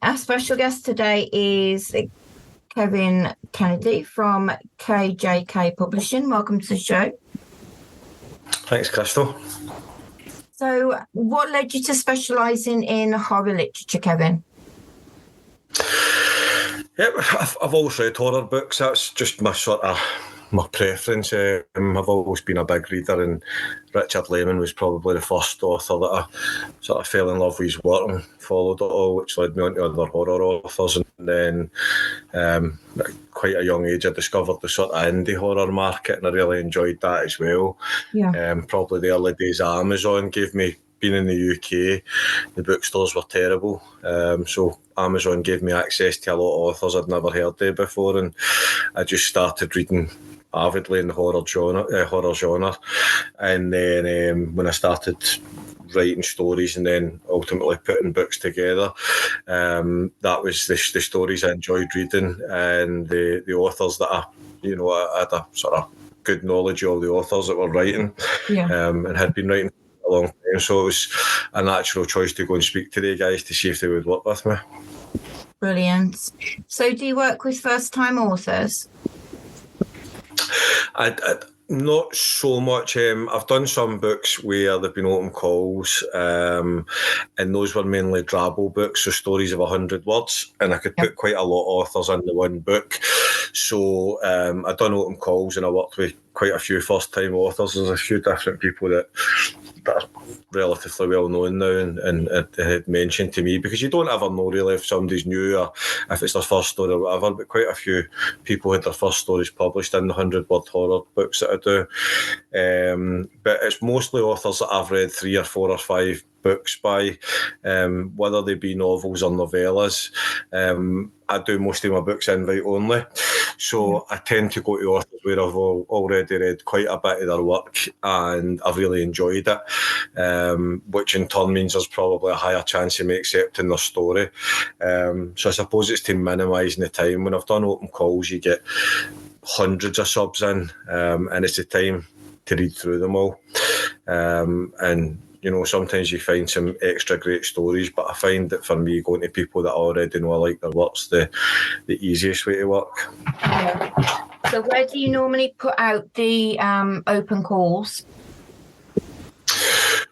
Our special guest today is Kevin Kennedy from KJK Publishing. Welcome to the show. Thanks, Crystal. So, what led you to specialising in horror literature, Kevin? Yeah, I've always read horror books. That's just my preference. I've always been a big reader, and Richard Lehman was probably the first author that I sort of fell in love with his work and followed it all, which led me on to other horror authors. And then, at quite a young age, I discovered the sort of indie horror market, and I really enjoyed that as well. Yeah. Probably the early days of Amazon gave me. Being in the UK, the bookstores were terrible, so Amazon gave me access to a lot of authors I'd never heard of before, and I just started reading avidly in the horror genre. And then when I started writing stories and then ultimately putting books together, that was the stories I enjoyed reading, and the authors that I had a sort of good knowledge of the authors that were writing, and had been writing a long time, so it was a natural choice to go and speak to the guys to see if they would work with me. Brilliant. So do you work with first-time authors? I not so much. I've done some books where there've been open calls, and those were mainly Drabble books, so stories of 100 words, and I could put quite a lot of authors into one book. So I've done open calls, and I worked with quite a few first-time authors. There's a few different people that are relatively well known now and had mentioned to me, because you don't ever know really if somebody's new or if it's their first story or whatever, but quite a few people had their first stories published in the 100-word horror books that I do. But it's mostly authors that I've read 3 or 4 or 5 books by, whether they be novels or novellas. I do most of my books invite only, so I tend to go to authors where I've already read quite a bit of their work and I've really enjoyed it, which in turn means there's probably a higher chance of me accepting their story. So I suppose it's to minimising the time. When I've done open calls, you get hundreds of subs in, and it's the time to read through them all. And sometimes you find some extra great stories, but I find that for me, going to people that I already know I like their work's the easiest way to work. Yeah. So where do you normally put out the open calls?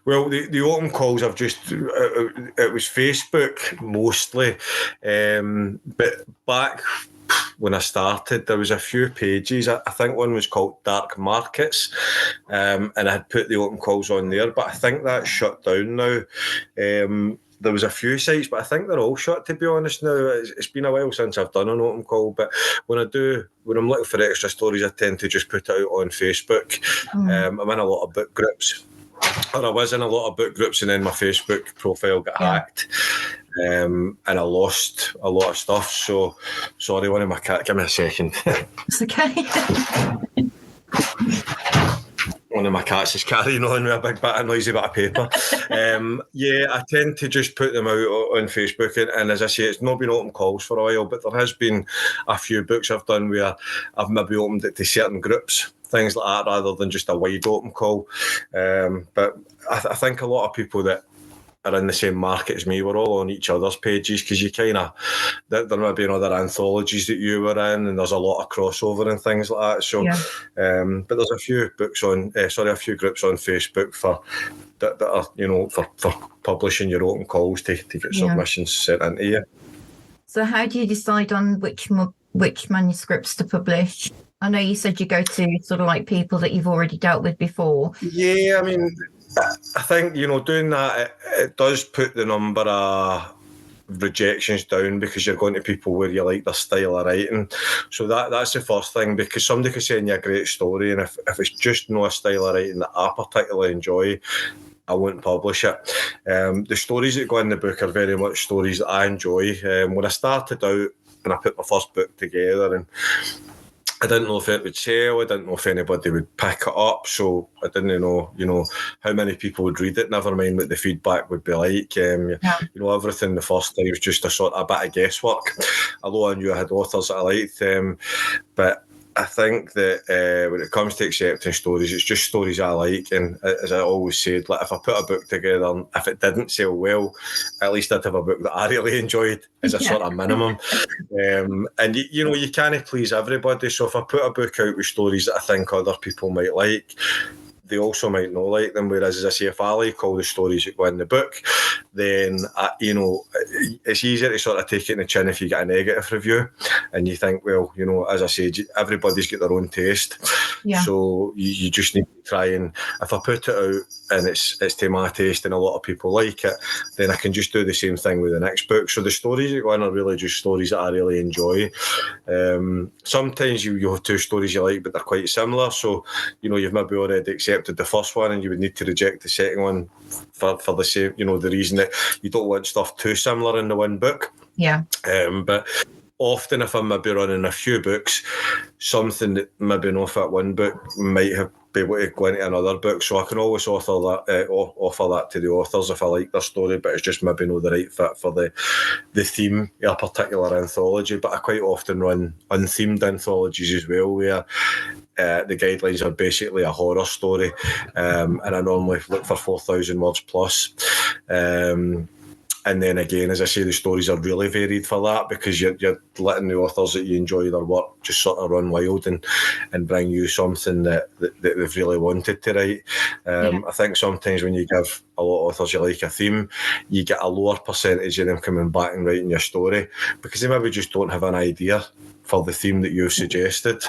Well, the open calls it was Facebook mostly, but back when I started, there was a few pages. I think one was called Dark Markets, and I had put the open calls on there, but I think that's shut down now. There was a few sites, but I think they're all shut, to be honest now. It's been a while since I've done an open call, but when I'm looking for extra stories, I tend to just put it out on Facebook. I'm in a lot of book groups, or I was in a lot of book groups, and then my Facebook profile got hacked. And I lost a lot of stuff. So, sorry, one of my cats. Give me a second. It's okay. One of my cats is carrying on with a bit of noisy bit of paper. I tend to just put them out on Facebook, and as I say, it's not been open calls for a while, but there has been a few books I've done where I've maybe opened it to certain groups, things like that, rather than just a wide open call. But I think a lot of people that are in the same market as me, we're all on each other's pages, because you there might be other anthologies that you were in, and there's a lot of crossover and things like that. So, but there's a few groups on Facebook for that are for publishing your open calls to get submissions sent into you. So, how do you decide on which manuscripts to publish? I know you said you go to sort of like people that you've already dealt with before. Yeah, I mean, I think, doing that, it does put the number of rejections down, because you're going to people where you like their style of writing. So that's the first thing, because somebody could send you a great story, and if it's just not a style of writing that I particularly enjoy, I won't publish it. The stories that go in the book are very much stories that I enjoy. When I started out and I put my first book together, and I didn't know if it would sell. I didn't know if anybody would pick it up. So I didn't know, how many people would read it. Never mind what the feedback would be like. Everything the first time was just a bit of guesswork. Although I knew I had authors that I liked, but I think that when it comes to accepting stories, it's just stories I like. And as I always said, like if I put a book together and if it didn't sell well, at least I'd have a book that I really enjoyed as a sort of minimum. And, you can't please everybody. So if I put a book out with stories that I think other people might like, they also might not like them. Whereas, as I say, if I like all the stories that go in the book, then, it's easier to sort of take it in the chin if you get a negative review and you think, well, as I said, everybody's got their own taste. Yeah. So you just need to try and, if I put it out and it's to my taste and a lot of people like it, then I can just do the same thing with the next book. So the stories that go in are really just stories that I really enjoy. Sometimes you have two stories you like, but they're quite similar. So, you've maybe already accepted the first one and you would need to reject the second one for the same, the reason that you don't want stuff too similar in the one book. Yeah. But often if I'm maybe running a few books, something that maybe not fit one book might be able to go into another book. So I can always offer that to the authors if I like their story, but it's just maybe not the right fit for the theme of a particular anthology. But I quite often run unthemed anthologies as well, where the guidelines are basically a horror story, and I normally look for 4,000 words plus. And then again, as I say, the stories are really varied for that because you're letting the authors that you enjoy their work just sort of run wild and bring you something that they've really wanted to write. I think sometimes when you give a lot of authors you like a theme, you get a lower percentage of them coming back and writing your story because they maybe just don't have an idea for the theme that you've suggested.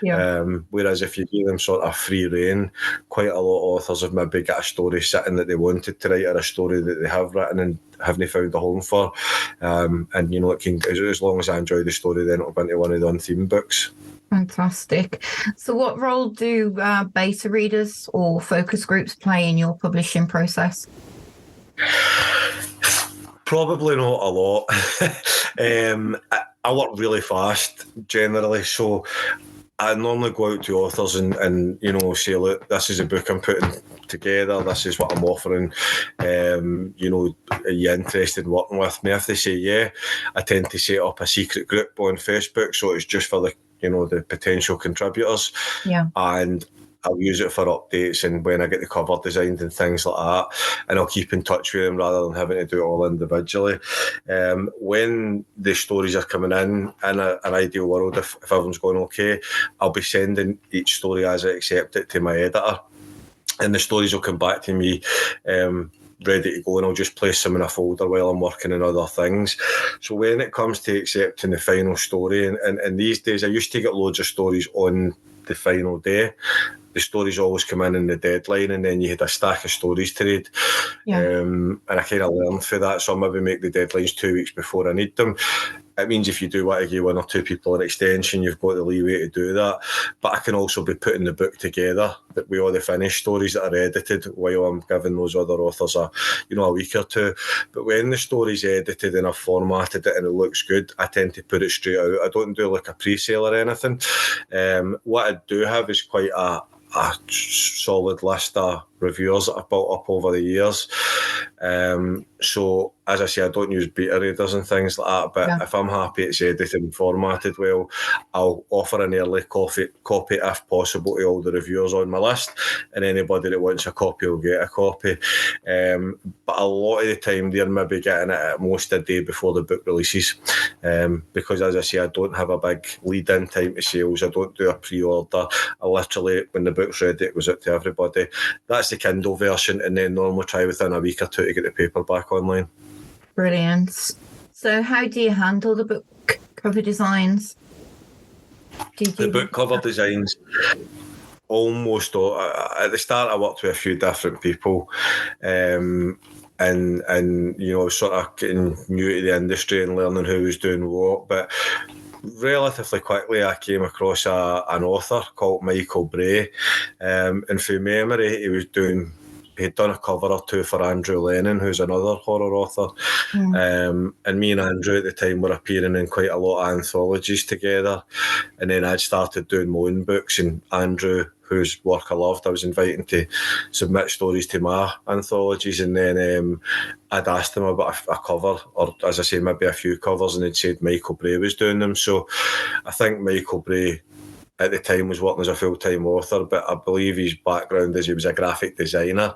Yeah. Whereas if you give them sort of free rein, quite a lot of authors have maybe got a story sitting that they wanted to write or a story that they have written and haven't found a home for. And it can, as long as I enjoy the story, then it'll be into one of the unthemed books. Fantastic. So what role do beta readers or focus groups play in your publishing process? Probably not a lot. I work really fast generally, so I normally go out to authors and say, look, this is a book I'm putting together, this is what I'm offering, are you interested in working with me? If they say yeah, I tend to set up a secret group on Facebook, so it's just for the potential contributors. Yeah. And I'll use it for updates and when I get the cover designed and things like that, and I'll keep in touch with them rather than having to do it all individually. When the stories are coming in an ideal world, if everyone's going okay, I'll be sending each story as I accept it to my editor, and the stories will come back to me ready to go, and I'll just place them in a folder while I'm working on other things. So when it comes to accepting the final story, and these days I used to get loads of stories on the final day. The stories always come in the deadline, and then you had a stack of stories to read. Yeah. And I kind of learned for that, so I maybe make the deadlines 2 weeks before I need them. It means if you do want to give one or two people an extension, you've got the leeway to do that. But I can also be putting the book together with all the finished stories that are edited while I'm giving those other authors a week or two. But when the story's edited and I've formatted it and it looks good, I tend to put it straight out. I don't do like a pre-sale or anything. What I do have is quite a solid list of reviewers that I've built up over the years. So as I say, I don't use beta readers and things like that, but if I'm happy it's edited and formatted well, I'll offer an early copy if possible to all the reviewers on my list, and anybody that wants a copy will get a copy. But a lot of the time they're maybe getting it at most a day before the book releases, because as I say, I don't have a big lead-in time to sales. I don't do a pre-order. I literally, when the book's ready, it goes out to everybody. That's the Kindle version, and then normally try within a week or two to get the paperback online. Brilliant. So how do you handle the book cover designs? The book cover designs, almost all. At the start I worked with a few different people, and sort of getting new to the industry and learning who was doing what, but relatively quickly I came across an author called Michael Bray, and from memory he'd done a cover or two for Andrew Lennon, who's another horror author. And me and Andrew at the time were appearing in quite a lot of anthologies together. And then I'd started doing my own books, and Andrew, whose work I loved, I was inviting to submit stories to my anthologies. And then I'd asked him about a cover, or as I say, maybe a few covers, and he'd said Michael Bray was doing them. So I think Michael Bray at the time was working as a full-time author, but I believe his background is he was a graphic designer.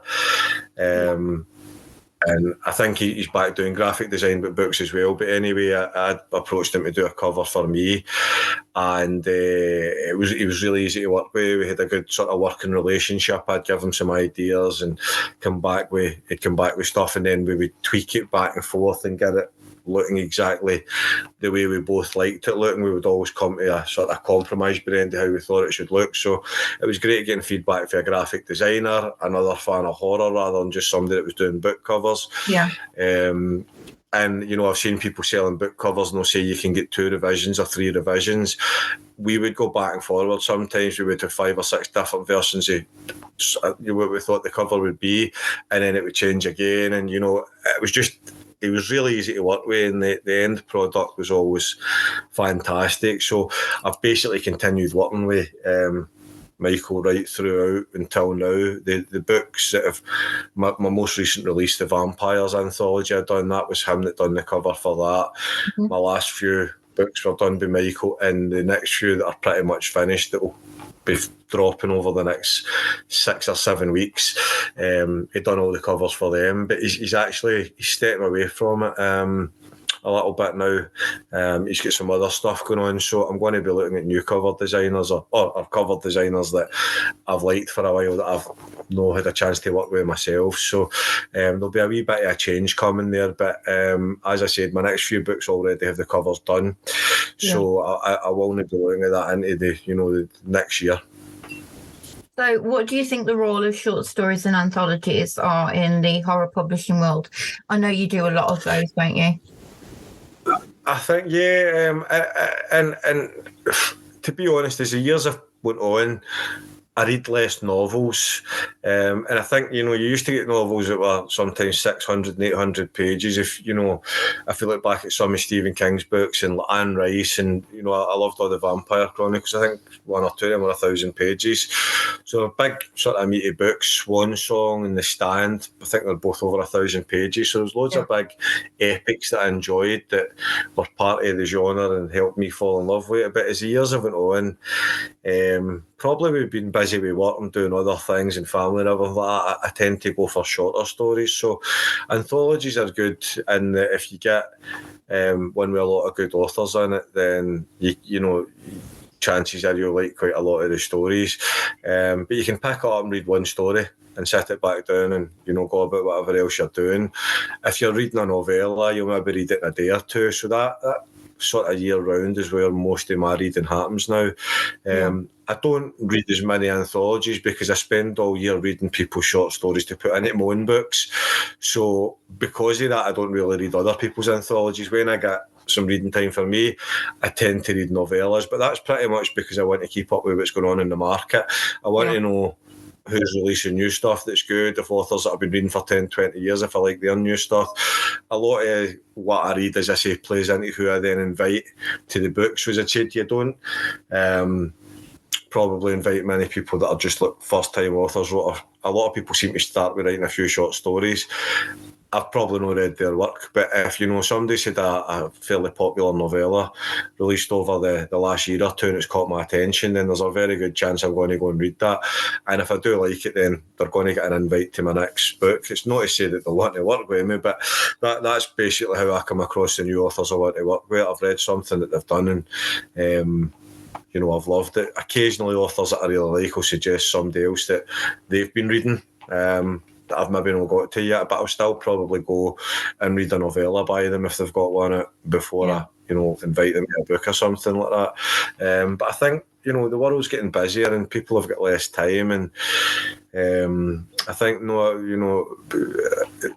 And I think he's back doing graphic design but books as well. But anyway, I approached him to do a cover for me, and he was really easy to work with. We had a good sort of working relationship. I'd give him some ideas and he'd come back with stuff, and then we would tweak it back and forth and get it looking exactly the way we both liked it looking. We would always come to a sort of compromise by the end of how we thought it should look. So it was great getting feedback from a graphic designer, another fan of horror rather than just somebody that was doing book covers. Yeah. And, you know, I've seen people selling book covers and they'll say you can get 2 revisions or 3 revisions. We would go back and forward. Sometimes we would have 5 or 6 different versions of what we thought the cover would be, and then it would change again. And, you know, it was really easy to work with, and the end product was always fantastic. So I've basically continued working with Michael right throughout until now. The books that have my most recent release, the Vampires anthology I've done, that was him that done the cover for that. Mm-hmm. My last few books were done by Michael, and the next few that are pretty much finished that will be dropping over the next 6 or 7 weeks. He'd done all the covers for them, but he's stepping away from it a little bit now. He's got some other stuff going on, so I'm going to be looking at new cover designers or cover designers that I've liked for a while that I've not had a chance to work with myself. So there'll be a wee bit of a change coming there, but as I said, my next few books already have the covers done. So I will need to be looking at that into the next year. So what do you think the role of short stories and anthologies are in the horror publishing world? I know you do a lot of those, don't you? I think, and to be honest, as the years have went on, I read less novels, and I think, you used to get novels that were sometimes 600 and 800 pages. If you look back at some of Stephen King's books and Anne Rice, and I loved all the Vampire Chronicles. I think 1 or 2 of them were 1,000 pages. So big sort of meaty books, Swan Song and The Stand, I think they're both over 1,000 pages. So there's loads of big epics that I enjoyed that were part of the genre and helped me fall in love with it. But as the years have went on, probably we've been busy with work and doing other things and family and everything like that. I tend to go for shorter stories. So anthologies are good, and if you get one with a lot of good authors in it, then chances are you'll like quite a lot of the stories. But you can pick it up and read one story and set it back down and go about whatever else you're doing. If you're reading a novella, you'll maybe read it in a day or two. So that sort of year round is where most of my reading happens now. I don't read as many anthologies because I spend all year reading people's short stories to put into my own books. So because of that, I don't really read other people's anthologies. When I get some reading time for me, I tend to read novellas, but that's pretty much because I want to keep up with what's going on in the market. I want to know who's releasing new stuff that's good, if authors that I've been reading for 10, 20 years, if I like their new stuff. A lot of what I read, as I say, plays into who I then invite to the books. So as I said, you don't probably invite many people that are just like first-time authors. A lot of people seem to start with writing a few short stories. I've probably not read their work, but if somebody's had a fairly popular novella released over the last year or two and it's caught my attention, then there's a very good chance I'm going to go and read that. And if I do like it, then they're going to get an invite to my next book. It's not to say that they'll want to work with me, but that's basically how I come across the new authors I want to work with. I've read something that they've done and I've loved it. Occasionally authors that I really like will suggest somebody else that they've been reading that I've maybe not got to yet, but I'll still probably go and read a novella by them if they've got one out before I invite them to a book or something like that. But I think the world's getting busier and people have got less time, and I think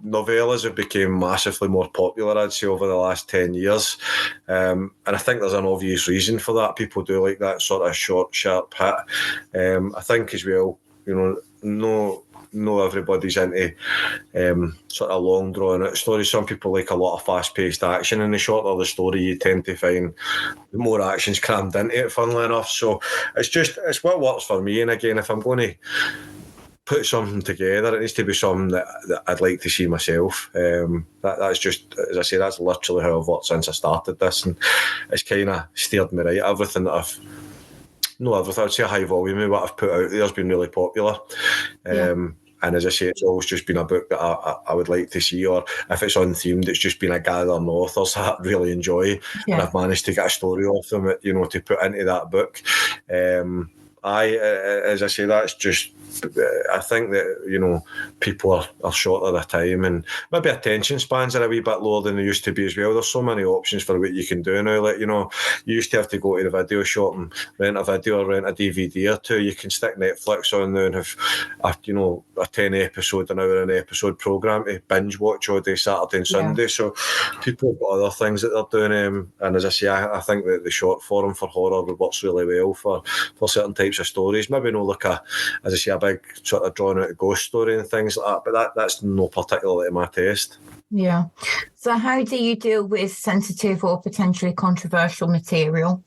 novellas have become massively more popular, I'd say, over the last 10 years, and I think there's an obvious reason for that. People do like that sort of short, sharp hit. I think as well, not everybody's into sort of long drawn out stories. Some people like a lot of fast paced action, and the shorter the story, you tend to find the more action's crammed into it, funnily enough. So it's what works for me. And again, if I'm going to put something together, it needs to be something that I'd like to see myself. That's just, as I say, that's literally how I've worked since I started this, and it's kind of steered me right. Everything that I've no everything. I would say a high volume of what I've put out there has been really popular. And as I say, it's always just been a book that I would like to see, or if it's unthemed, it's just been a gathering of authors that I really enjoy, and I've managed to get a story off them, to put into that book. As I say, that's just, I think that, people are short of the time, and maybe attention spans are a wee bit lower than they used to be as well. There's so many options for what you can do now. Like, you used to have to go to the video shop and rent a video or rent a DVD or two. You can stick Netflix on now and have a 10 episode, an hour an episode programme to binge watch all day Saturday and Sunday. So people have got other things that they're doing, and as I say, I think that the short form for horror works really well for certain types of stories. Maybe not like as I say, a big sort of drawn out ghost story and things like that, but that's no particularly my taste. Yeah. So how do you deal with sensitive or potentially controversial material?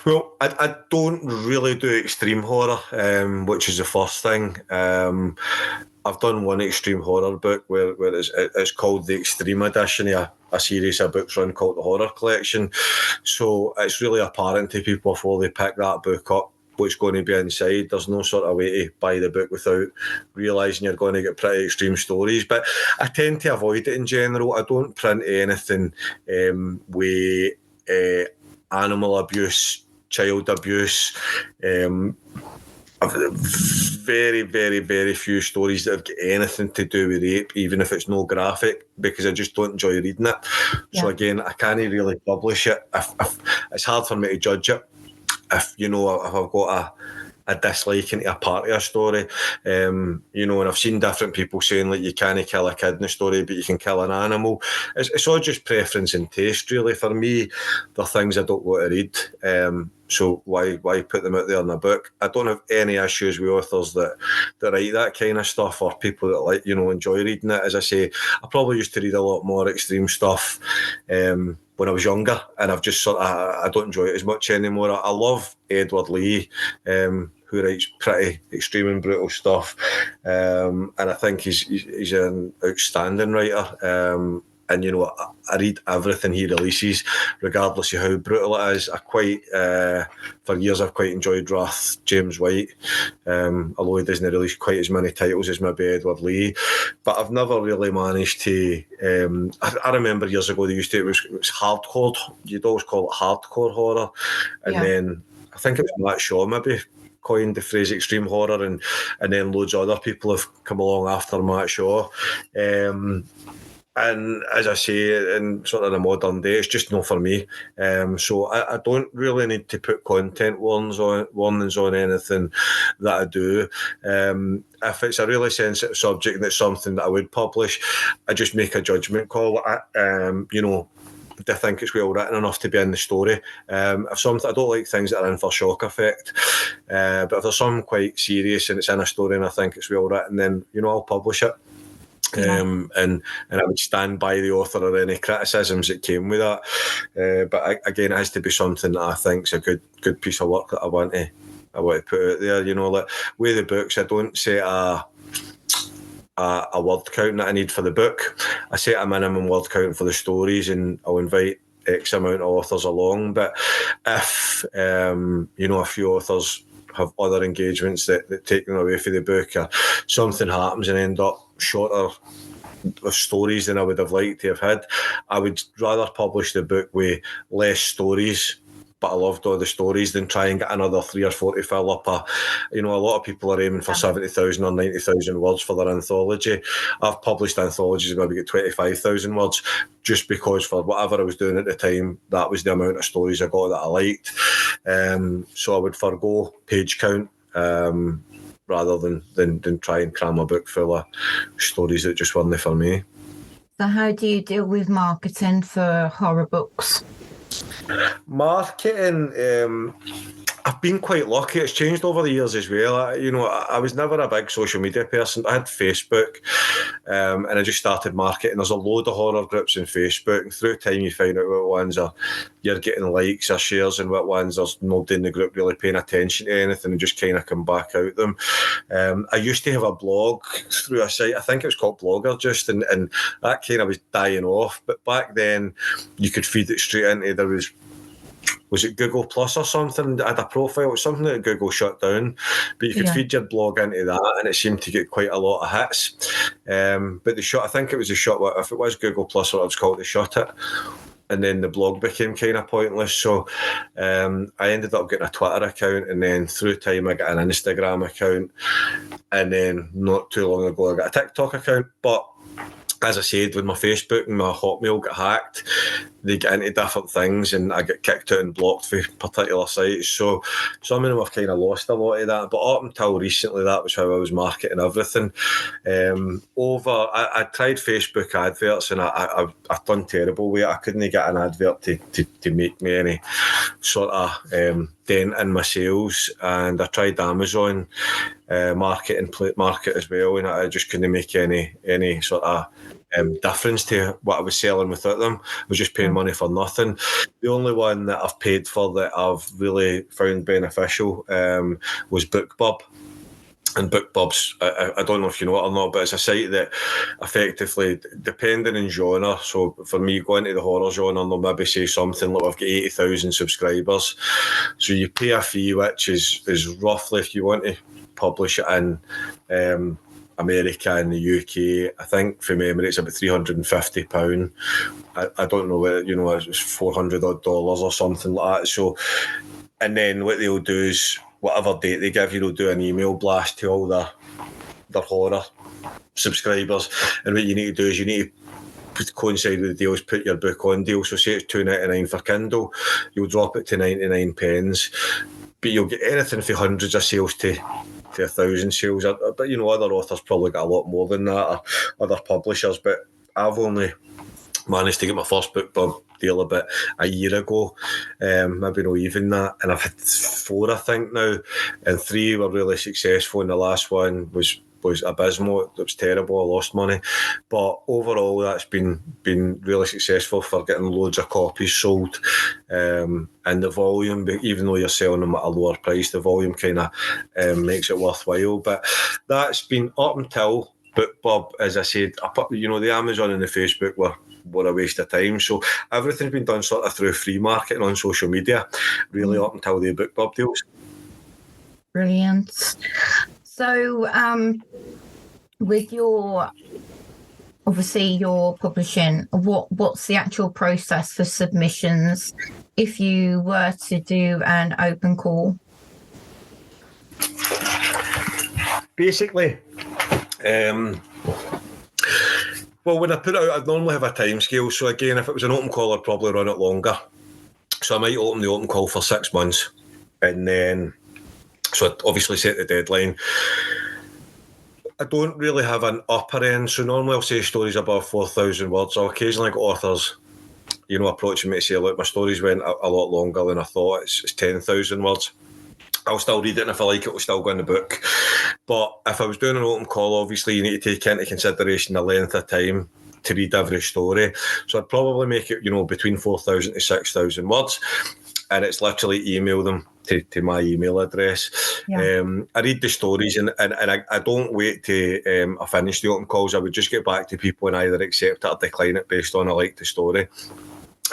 Well, I don't really do extreme horror, which is the first thing. I've done one extreme horror book where it's called the Extreme Edition of a series of books run called the Horror Collection. So it's really apparent to people before they pick that book up what's going to be inside. There's no sort of way to buy the book without realising you're going to get pretty extreme stories. But I tend to avoid it in general. I don't print anything with animal abuse, child abuse. Very, very, very few stories that have got anything to do with rape, even if it's no graphic, because I just don't enjoy reading it. So again, I can't really publish it. It's hard for me to judge it. If I've got a dislike into a part of a story, and I've seen different people saying like you can't kill a kid in a story, but you can kill an animal. It's all just preference and taste, really. For me, they're things I don't want to read. So why put them out there in a book? I don't have any issues with authors that write that kind of stuff, or people that enjoy reading it. As I say, I probably used to read a lot more extreme stuff when I was younger, and I've just I don't enjoy it as much anymore. I love Edward Lee, who writes pretty extreme and brutal stuff, and I think he's an outstanding writer. And I read everything he releases, regardless of how brutal it is. For years I've quite enjoyed Wrath, James White, although he doesn't release quite as many titles as maybe Edward Lee. But I've never really managed to. I remember years ago it was hardcore. You'd always call it hardcore horror, and then I think it was Matt Shaw maybe coined the phrase extreme horror, and then loads of other people have come along after Matt Shaw. And as I say, in sort of the modern day, it's just not for me. So I don't really need to put content warnings on anything that I do. If it's a really sensitive subject and it's something that I would publish, I just make a judgment call. Do I think it's well written enough to be in the story? If something, I don't like things that are in for shock effect. But if there's something quite serious and it's in a story and I think it's well written, then I'll publish it. And I would stand by the author or any criticisms that came with that. But again, it has to be something that I think is a good piece of work that I want to put out there. Like with the books, I don't set a word count that I need for the book. I set a minimum word count for the stories, and I'll invite X amount of authors along. But if a few authors have other engagements that take them away from the book, or something happens and end up shorter with stories than I would have liked to have had, I would rather publish the book with less stories, but I loved all the stories, than try and get another 3 or 4 to fill up a lot of people are aiming for 70,000 or 90,000 words for their anthology. I've published anthologies that maybe get 25,000 words, just because for whatever I was doing at the time, that was the amount of stories I got that I liked. So I would forgo page count rather than try and cram a book full of stories that just weren't for me. So how do you deal with marketing for horror books? Marketing, I've been quite lucky. It's changed over the years as well. I was never a big social media person. I had Facebook, and I just started marketing. There's a load of horror groups in Facebook, and through time you find out what ones you're getting likes or shares, and what ones there's nobody in the group really paying attention to anything and just kind of come back out them. I used to have a blog through a site, I think it was called Blogger just, and that kind of was dying off. But back then you could feed it straight into, there was was it Google Plus or something that had a profile? It was something that Google shut down, but you could feed your blog into that, and it seemed to get quite a lot of hits. But I think it was if it was Google Plus or what it was called, they shut it. And then the blog became kind of pointless. So I ended up getting a Twitter account, and then through time I got an Instagram account, and then not too long ago I got a TikTok account. But as I said, when my Facebook and my Hotmail got hacked, they get into different things, and I get kicked out and blocked for particular sites. So some of them have kind of lost a lot of that. But up until recently, that was how I was marketing everything. I tried Facebook adverts, and I've done terrible with it. I couldn't get an advert to make me any sort of dent in my sales. And I tried Amazon market as well, and I just couldn't make any sort of difference to what I was selling without them. I was just paying money for nothing. The only one that I've paid for that I've really found beneficial was BookBub. And BookBub's, I don't know if you know it or not, but it's a site that effectively, depending on genre, so for me, going to the horror genre, they'll maybe say something like, I've got 80,000 subscribers. So you pay a fee, which is roughly, if you want to publish it in America and the UK, I think from memory it's about £350. I don't know whether, it's $400 odd or something like that. So, and then what they'll do is, whatever date they give you, they'll do an email blast to all their horror subscribers. And what you need to do is you need to coincide with the deals, put your book on deal. So say it's $2.99 for Kindle, you'll drop it to 99 pence, but you'll get anything for hundreds of sales to 1,000 sales. But other authors probably got a lot more than that, or other publishers. But I've only managed to get my first BookBub deal about a year ago, maybe not even that, and I've had 4, I think now, and 3 were really successful, and the last one was abysmal. It was terrible. I lost money, but overall that's been really successful for getting loads of copies sold, and the volume, even though you're selling them at a lower price, the volume kind of makes it worthwhile. But that's been up until BookBub, as I said. The Amazon and the Facebook were a waste of time. So everything's been done sort of through free marketing on social media, really, up until the BookBub deals. Brilliant. So with your publishing, what's the actual process for submissions if you were to do an open call? Basically, well, when I put it out, I'd normally have a time scale. So again, if it was an open call, I'd probably run it longer. So I might open the open call for 6 months, and then, so I'd obviously set the deadline. I don't really have an upper end, so normally I'll say stories above 4,000 words. I'll occasionally get authors, approaching me to say, look, my stories went a lot longer than I thought. It's 10,000 words. I'll still read it, and if I like it, it'll still go in the book. But if I was doing an open call, obviously you need to take into consideration the length of time to read every story. So I'd probably make it, between 4,000 to 6,000 words, and it's literally email them to my email address. Yeah. I read the stories, and I don't wait to I finish the open calls. I would just get back to people and either accept it or decline it based on I like the story.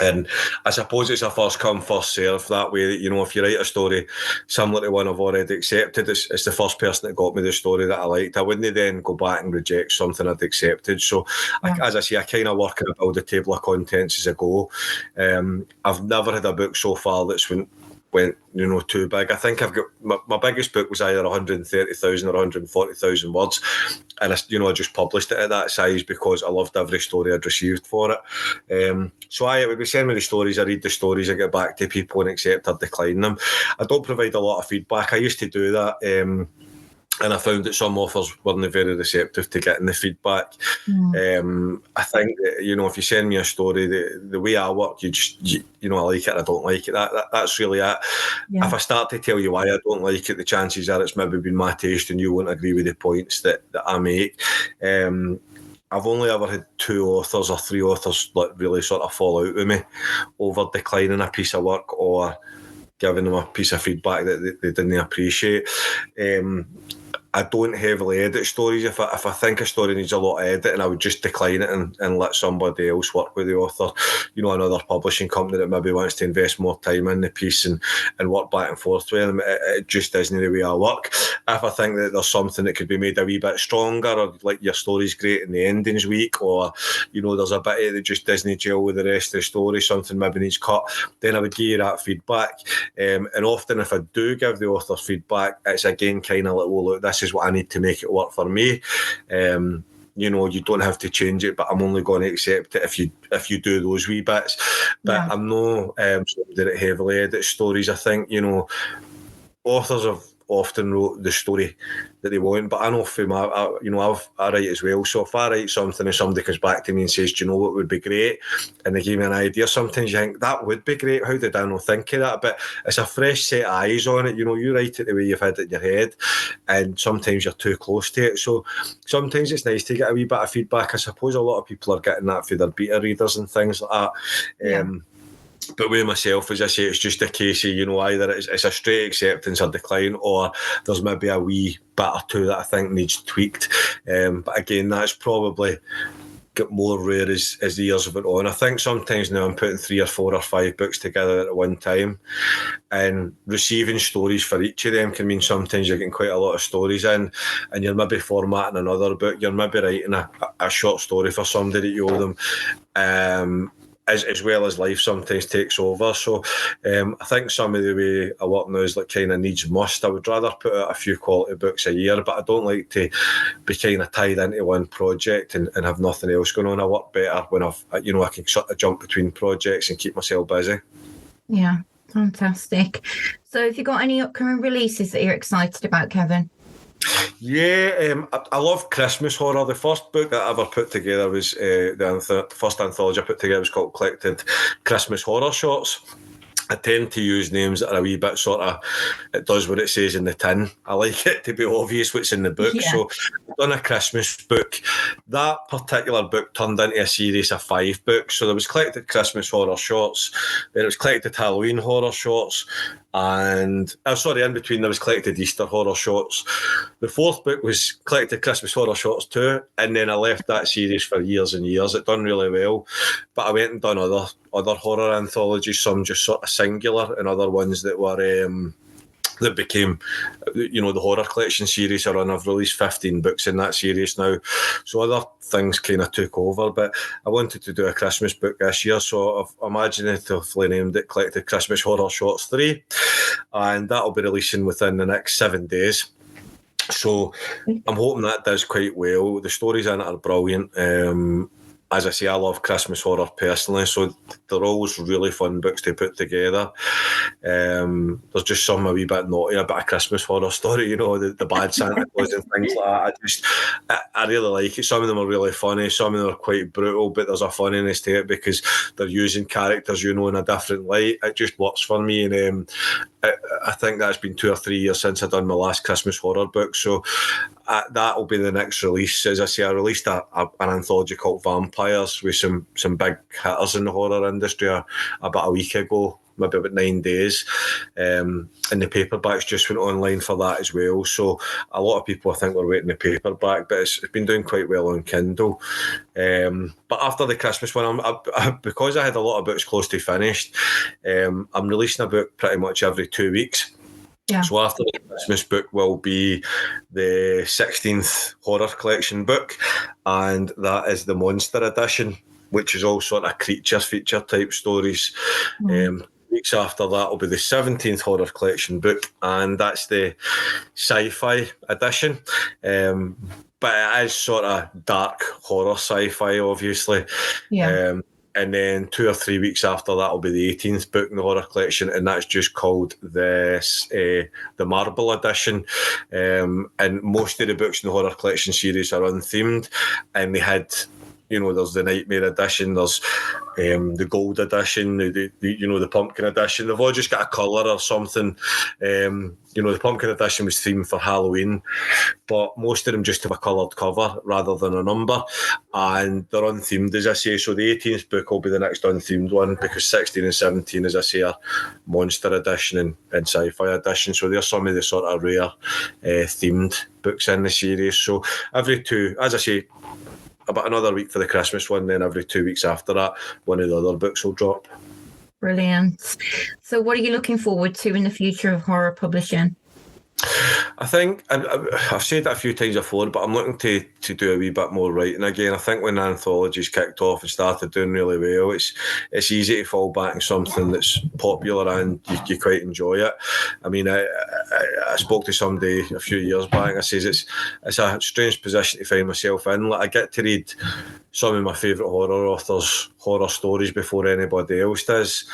And I suppose it's a first come, first serve that way. That, if you write a story similar to one I've already accepted, it's the first person that got me the story that I liked. I wouldn't then go back and reject something I'd accepted. So, as I say, I kind of work and build a table of contents as I go. I've never had a book so far that's went too big. I think I've got my biggest book was either 130,000 or 140,000 words, and I just published it at that size because I loved every story I'd received for it. So it would be send me the stories, I read the stories, I get back to people and accept or decline them. I don't provide a lot of feedback. I used to do that, and I found that some authors weren't very receptive to getting the feedback. I think that, if you send me a story, the way I work, I like it, I don't like it. That's really it. Yeah. If I start to tell you why I don't like it, the chances are it's maybe been my taste and you won't agree with the points that I make. I've only ever had 2 authors or 3 authors really sort of fall out with me over declining a piece of work or giving them a piece of feedback that they didn't appreciate. I don't heavily edit stories. If I think a story needs a lot of editing, I would just decline it and let somebody else work with the author. Another publishing company that maybe wants to invest more time in the piece and work back and forth with them. It just isn't the way I work. If I think that there's something that could be made a wee bit stronger, or like your story's great and the ending's weak, or there's a bit that just doesn't gel with the rest of the story, something maybe needs cut, then I would give you that feedback. And often if I do give the author feedback, it's again kind of like, well, look, this is what I need to make it work for me. You don't have to change it, but I'm only going to accept it if you do those wee bits. But I'm no somebody that heavily edits stories. I think authors have often wrote the story that they want, but I know from I write as well. So if I write something and somebody comes back to me and says, "Do you know what would be great?" and they give me an idea, sometimes you think that would be great. How did I not think of that? But it's a fresh set of eyes on it. You write it the way you've had it in your head, and sometimes you're too close to it. So sometimes it's nice to get a wee bit of feedback. I suppose a lot of people are getting that for their beta readers and things like that. But with myself, as I say, it's just a case of, either it's a straight acceptance or decline, or there's maybe a wee bit or two that I think needs tweaked. But again, that's probably got more rare as the years have went on. I think sometimes now I'm putting 3 or 4 or 5 books together at one time, and receiving stories for each of them can mean sometimes you're getting quite a lot of stories in, and you're maybe formatting another book. You're maybe writing a short story for somebody that you owe them. As well as life sometimes takes over. So I think some of the way I work now is like kind of needs must. I would rather put out a few quality books a year, but I don't like to be kind of tied into one project and have nothing else going on. I work better when I can sort of jump between projects and keep myself busy. Yeah, fantastic. So have you got any upcoming releases that you're excited about, Kevin? Yeah, I love Christmas horror. The first book that I ever put together was the first anthology I put together was called Collected Christmas Horror Shorts. I tend to use names that are a wee bit sort of, it does what it says in the tin. I like it to be obvious what's in the book. Yeah. So I've done a Christmas book. That particular book turned into a series of 5 books. So there was Collected Christmas Horror Shorts, then it was Collected Halloween Horror Shorts, and in between there was Collected Easter Horror Shorts. The 4th book was Collected Christmas Horror Shorts 2, and then I left that series for years and years. It done really well, but I went and done other horror anthologies, some just sort of singular, and other ones that were that became, the horror collection series are on. I've released 15 books in that series now, so other things kind of took over. But I wanted to do a Christmas book this year, so I've imaginatively named it Collected Christmas Horror Shorts 3, and that'll be releasing within the next 7 days. So I'm hoping that does quite well. The stories in it are brilliant. As I say, I love Christmas horror personally, so they're always really fun books to put together. There's just some a wee bit naughty, a bit of Christmas horror story, the bad Santa Claus and things like that. I really like it. Some of them are really funny, some of them are quite brutal, but there's a funniness to it because they're using characters, in a different light. It just works for me, and I think that's been 2 or 3 years since I've done my last Christmas horror book, so that will be the next release. As I say, I released an anthology called Vampires with some big hitters in the horror industry about a week ago, maybe about 9 days, and the paperbacks just went online for that as well. So a lot of people I think were waiting the paperback, but it's been doing quite well on Kindle. But after the Christmas one, because I had a lot of books close to finished, I'm releasing a book pretty much every 2 weeks. Yeah. So after the Christmas book will be the 16th horror collection book, and that is the Monster Edition, which is all sort of creature feature type stories. Weeks after that will be the 17th horror collection book, and that's the sci-fi edition. But it is sort of dark horror sci-fi, obviously. Yeah. And then 2 or 3 weeks after that will be the 18th book in the horror collection, and that's just called the Marble Edition. And most of the books in the horror collection series are unthemed, and they had there's the Nightmare edition, there's the Gold edition, the Pumpkin edition. They've all just got a colour or something. The Pumpkin edition was themed for Halloween, but most of them just have a coloured cover rather than a number, and they're unthemed, as I say. So the 18th book will be the next unthemed one, because 16 and 17, as I say, are Monster edition and Sci-Fi edition. So they're some of the sort of rare themed books in the series. So every two, as I say, about another week for the Christmas one, then every 2 weeks after that, one of the other books will drop. Brilliant. So what are you looking forward to in the future of horror publishing? I think, I've said it a few times before, but I'm looking to do a wee bit more writing again. I think when the anthologies kicked off and started doing really well, it's easy to fall back on something that's popular and you quite enjoy it. I mean, I spoke to somebody a few years back, and I says it's a strange position to find myself in. Like, I get to read some of my favourite horror authors' horror stories before anybody else does.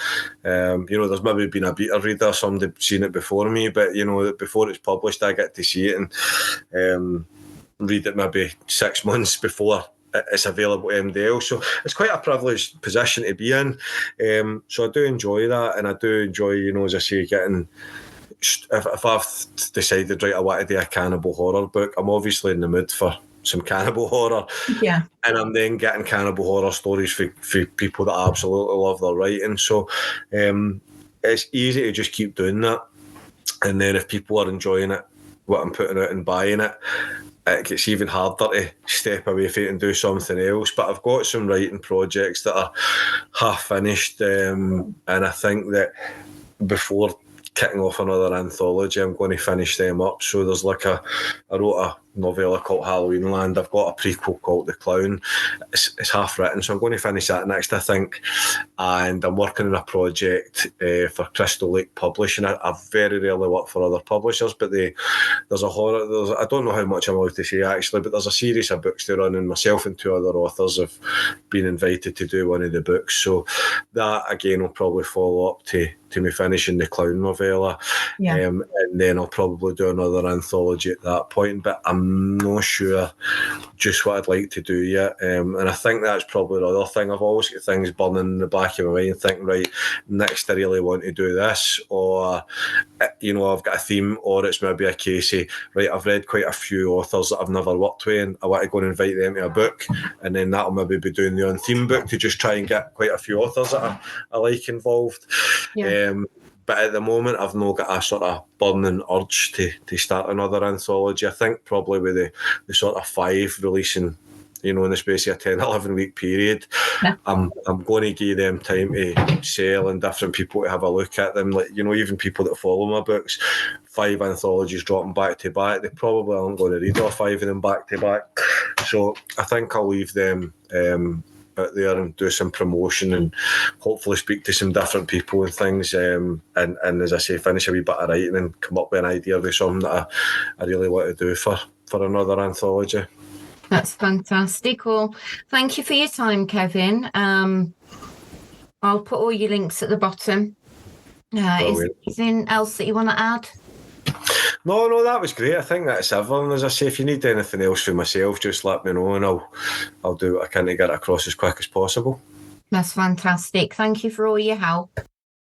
There's maybe been a beta reader, somebody seen it before me, but before it's published, I get to see it and read it maybe 6 months before it's available to anybody else. So it's quite a privileged position to be in. So I do enjoy that, and I do enjoy, as I say, getting. If I've decided, right, I want to do a cannibal horror book, I'm obviously in the mood for some cannibal horror. Yeah. And I'm then getting cannibal horror stories for people that absolutely love their writing. So it's easy to just keep doing that. And then if people are enjoying it, what I'm putting out and buying it, it gets even harder to step away from it and do something else. But I've got some writing projects that are half finished, and I think that before kicking off another anthology, I'm going to finish them up. So there's I wrote a novella called Halloween Land. I've got a prequel called The Clown. It's half written, so I'm going to finish that next, I think. And I'm working on a project for KJK Publishing. I very rarely work for other publishers, but there's a horror. I don't know how much I'm allowed to say actually, but there's a series of books they're running. Myself and two other authors have been invited to do one of the books. So that again will probably follow up to me finishing the Clown novella. Yeah. And then I'll probably do another anthology at that point, but I'm not sure just what I'd like to do yet. And I think that's probably the other thing. I've always got things burning in the back of my mind, thinking, right, next I really want to do this, or I've got a theme, or it's maybe a case of, right, I've read quite a few authors that I've never worked with, and I want to go and invite them to a book, and then that'll maybe be doing the unthemed book to just try and get quite a few authors that I like involved. Yeah. But at the moment, I've not got a sort of burning urge to start another anthology. I think probably with the sort of 5 releasing, in the space of a 10, 11-week period, yeah. I'm going to give them time to sell and different people to have a look at them. Like, even people that follow my books, 5 anthologies dropping back to back, they probably aren't going to read all 5 of them back to back. So I think I'll leave them out there and do some promotion and hopefully speak to some different people and things, and as I say, finish a wee bit of writing and come up with an idea of something that I really want to do for another anthology. That's fantastic. Well, thank you for your time, Kevin. I'll put all your links at the bottom. Is there anything else that you want to add? No, that was great. I think that's everything. As I say, if you need anything else for myself, just let me know and I'll do what I can to get it across as quick as possible. That's fantastic. Thank you for all your help.